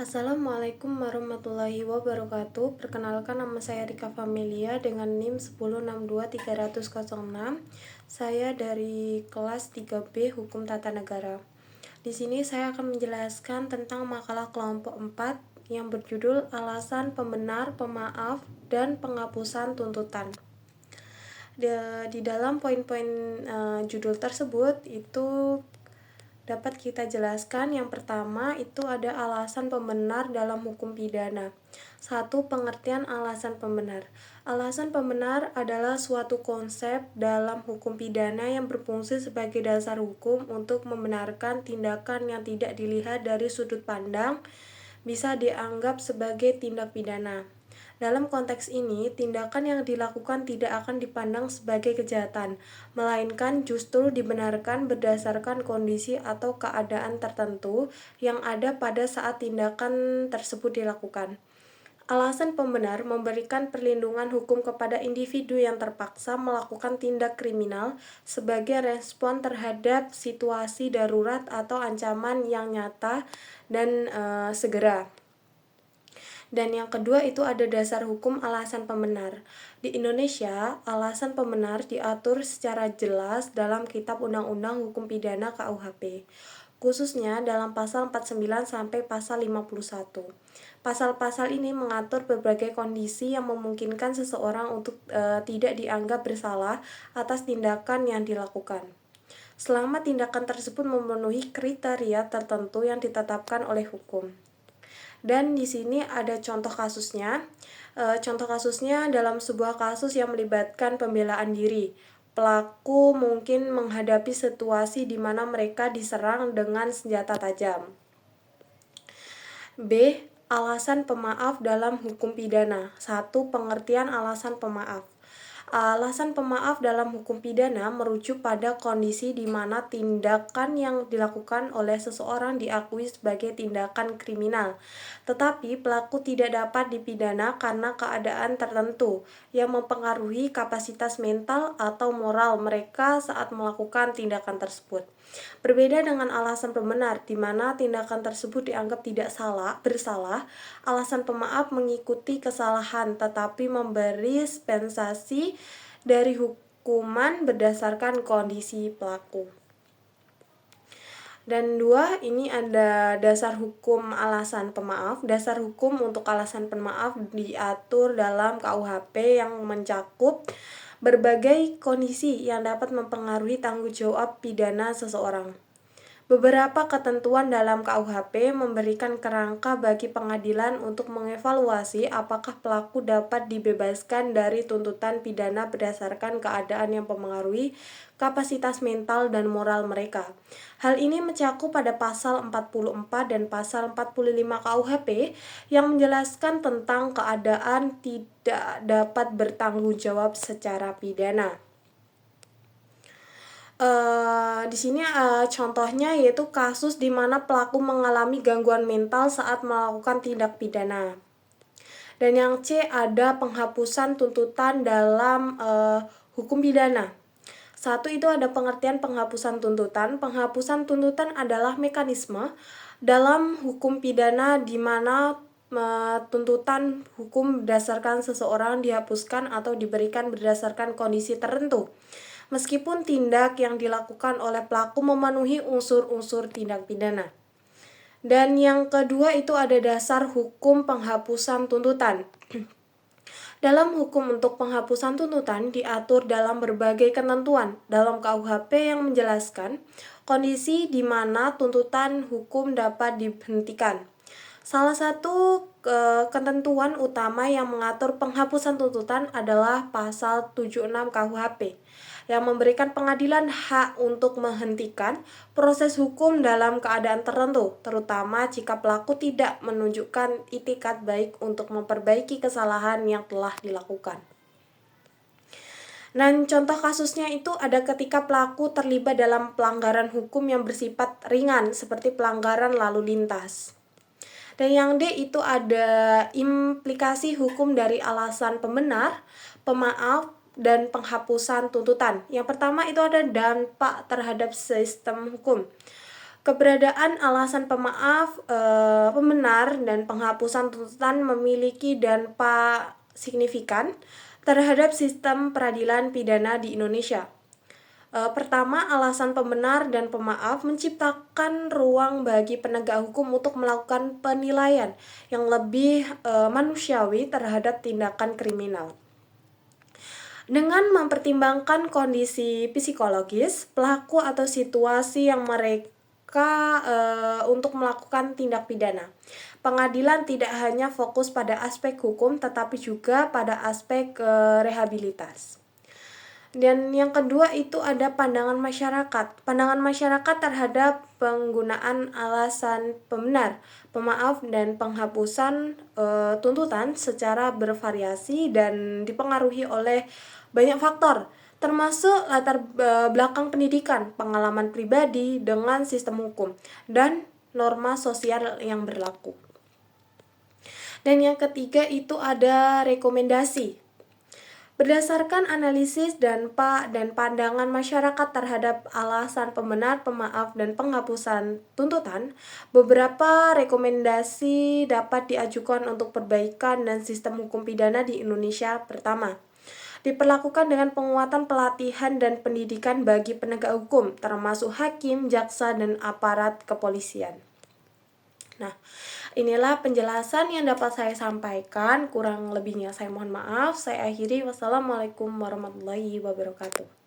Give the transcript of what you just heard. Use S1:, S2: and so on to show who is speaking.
S1: Assalamualaikum warahmatullahi wabarakatuh. Perkenalkan, nama saya Rika Familia dengan NIM 1062306. Saya dari kelas 3B Hukum Tata Negara. Di sini saya akan menjelaskan tentang makalah kelompok 4 yang berjudul Alasan Pembenar, Pemaaf, dan Penghapusan Tuntutan. Di dalam poin-poin judul tersebut itu dapat kita jelaskan. Yang pertama itu ada alasan pembenar dalam hukum pidana. 1. Pengertian alasan pembenar. Alasan pembenar adalah suatu konsep dalam hukum pidana yang berfungsi sebagai dasar hukum untuk membenarkan tindakan yang tidak dilihat dari sudut pandang bisa dianggap sebagai tindak pidana. Dalam konteks ini, tindakan yang dilakukan tidak akan dipandang sebagai kejahatan, melainkan justru dibenarkan berdasarkan kondisi atau keadaan tertentu yang ada pada saat tindakan tersebut dilakukan. Alasan pembenar memberikan perlindungan hukum kepada individu yang terpaksa melakukan tindak kriminal sebagai respon terhadap situasi darurat atau ancaman yang nyata dan segera. Dan yang kedua itu ada dasar hukum alasan pembenar. Di Indonesia, alasan pembenar diatur secara jelas dalam Kitab Undang-Undang Hukum Pidana KUHP, khususnya dalam pasal 49 sampai pasal 51. Pasal-pasal ini mengatur berbagai kondisi yang memungkinkan seseorang untuk tidak dianggap bersalah atas tindakan yang dilakukan, selama tindakan tersebut memenuhi kriteria tertentu yang ditetapkan oleh hukum. Dan di sini ada contoh kasusnya. Contoh kasusnya dalam sebuah kasus yang melibatkan pembelaan diri. Pelaku mungkin menghadapi situasi di mana mereka diserang dengan senjata tajam. B. Alasan pemaaf dalam hukum pidana. 1. Pengertian alasan pemaaf. Alasan pemaaf dalam hukum pidana merujuk pada kondisi di mana tindakan yang dilakukan oleh seseorang diakui sebagai tindakan kriminal, tetapi pelaku tidak dapat dipidana karena keadaan tertentu yang mempengaruhi kapasitas mental atau moral mereka saat melakukan tindakan tersebut. Berbeda dengan alasan pembenar, di mana tindakan tersebut dianggap tidak bersalah, alasan pemaaf mengikuti kesalahan tetapi memberi dispensasi dari hukuman berdasarkan kondisi pelaku. Dan 2, ini ada dasar hukum alasan pemaaf. Dasar hukum untuk alasan pemaaf diatur dalam KUHP yang mencakup berbagai kondisi yang dapat mempengaruhi tanggung jawab pidana seseorang. Beberapa ketentuan dalam KUHP memberikan kerangka bagi pengadilan untuk mengevaluasi apakah pelaku dapat dibebaskan dari tuntutan pidana berdasarkan keadaan yang mempengaruhi kapasitas mental dan moral mereka. Hal ini mencakup pada pasal 44 dan pasal 45 KUHP yang menjelaskan tentang keadaan tidak dapat bertanggung jawab secara pidana. Di sini contohnya yaitu kasus di mana pelaku mengalami gangguan mental saat melakukan tindak pidana. Dan yang C, ada penghapusan tuntutan dalam hukum pidana. 1, itu ada pengertian penghapusan tuntutan. Penghapusan tuntutan adalah mekanisme dalam hukum pidana di mana tuntutan hukum berdasarkan seseorang dihapuskan atau diberikan berdasarkan kondisi tertentu, meskipun tindak yang dilakukan oleh pelaku memenuhi unsur-unsur tindak pidana. Dan yang kedua itu ada dasar hukum penghapusan tuntutan. Dalam hukum untuk penghapusan tuntutan diatur dalam berbagai ketentuan dalam KUHP yang menjelaskan kondisi di mana tuntutan hukum dapat dihentikan. Salah satu ketentuan utama yang mengatur penghapusan tuntutan adalah pasal 76 KUHP yang memberikan pengadilan hak untuk menghentikan proses hukum dalam keadaan tertentu, terutama jika pelaku tidak menunjukkan itikat baik untuk memperbaiki kesalahan yang telah dilakukan. Dan contoh kasusnya itu ada ketika pelaku terlibat dalam pelanggaran hukum yang bersifat ringan seperti pelanggaran lalu lintas. Dan yang D itu ada implikasi hukum dari alasan pembenar, pemaaf, dan penghapusan tuntutan. Yang pertama itu ada dampak terhadap sistem hukum. Keberadaan alasan pemaaf, pembenar, dan penghapusan tuntutan memiliki dampak signifikan terhadap sistem peradilan pidana di Indonesia. Pertama, alasan pembenar dan pemaaf menciptakan ruang bagi penegak hukum untuk melakukan penilaian yang lebih manusiawi terhadap tindakan kriminal. Dengan mempertimbangkan kondisi psikologis pelaku atau situasi yang mereka untuk melakukan tindak pidana, pengadilan tidak hanya fokus pada aspek hukum tetapi juga pada aspek rehabilitas. Dan yang kedua itu ada pandangan masyarakat. Pandangan masyarakat terhadap penggunaan alasan pembenar, pemaaf, dan penghapusan tuntutan secara bervariasi dan dipengaruhi oleh banyak faktor, termasuk latar belakang pendidikan, pengalaman pribadi dengan sistem hukum, dan norma sosial yang berlaku. Dan yang ketiga itu ada rekomendasi. Berdasarkan analisis dampak dan pandangan masyarakat terhadap alasan pembenar, pemaaf, dan penghapusan tuntutan, beberapa rekomendasi dapat diajukan untuk perbaikan dan sistem hukum pidana di Indonesia. Pertama, diperlakukan dengan penguatan pelatihan dan pendidikan bagi penegak hukum, termasuk hakim, jaksa, dan aparat kepolisian. Nah, inilah penjelasan yang dapat saya sampaikan. Kurang lebihnya saya mohon maaf. Saya akhiri. Wassalamualaikum warahmatullahi wabarakatuh.